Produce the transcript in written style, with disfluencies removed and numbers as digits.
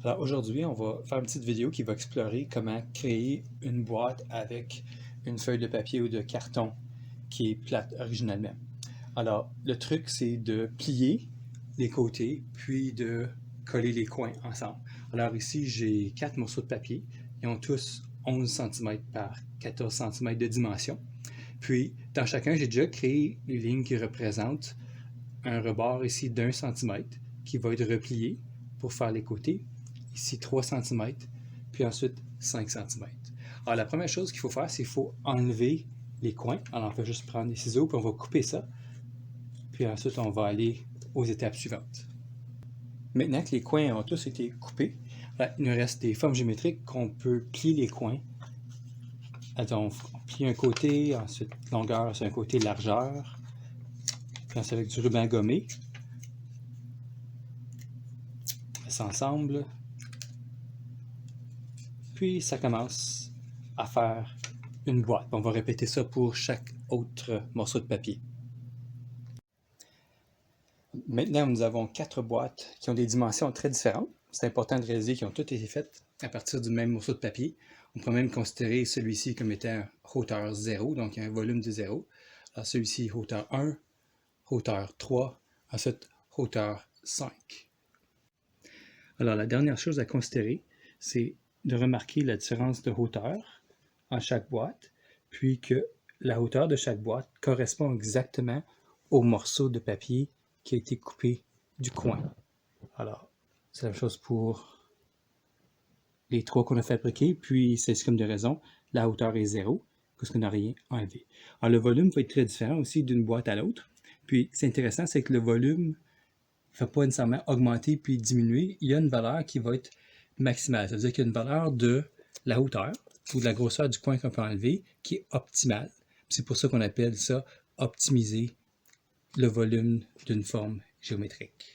Alors aujourd'hui, on va faire une petite vidéo qui va explorer comment créer une boîte avec une feuille de papier ou de carton qui est plate originalement. Alors, le truc, c'est de plier les côtés, puis de coller les coins ensemble. Alors ici, j'ai 4 morceaux de papier. Ils ont tous 11 cm par 14 cm de dimension. Puis, dans chacun, j'ai déjà créé les lignes qui représentent un rebord ici d'1 cm qui va être replié pour faire les côtés. Ici 3 cm, puis ensuite 5 cm. Alors la première chose qu'il faut faire, c'est qu'il faut enlever les coins. Alors on va juste prendre des ciseaux, puis on va couper ça. Puis ensuite, on va aller aux étapes suivantes. Maintenant que les coins ont tous été coupés, il nous reste des formes géométriques qu'on peut plier les coins. Donc, on plie un côté, ensuite longueur sur un côté, largeur. Puis ensuite avec du ruban gommé. On met ça ensemble. Puis ça commence à faire une boîte. On va répéter ça pour chaque autre morceau de papier. Maintenant, nous avons 4 boîtes qui ont des dimensions très différentes. C'est important de réaliser qu'elles ont toutes été faites à partir du même morceau de papier. On peut même considérer celui-ci comme étant hauteur 0, donc il y a un volume de 0. Alors celui-ci, hauteur 1, hauteur 3, ensuite hauteur 5. Alors la dernière chose à considérer, c'est de remarquer la différence de hauteur en chaque boîte, puis que la hauteur de chaque boîte correspond exactement au morceau de papier qui a été coupé du coin. Alors, c'est la même chose pour les 3 qu'on a fabriqués, puis c'est comme de raison, la hauteur est 0, parce qu'on n'a rien enlevé. Alors, le volume va être très différent aussi d'une boîte à l'autre. Puis, c'est intéressant, c'est que le volume ne va pas nécessairement augmenter puis diminuer. Il y a une valeur qui va être maximale. Ça veut dire qu'il y a une valeur de la hauteur ou de la grosseur du coin qu'on peut enlever qui est optimale. C'est pour ça qu'on appelle ça optimiser le volume d'une forme géométrique.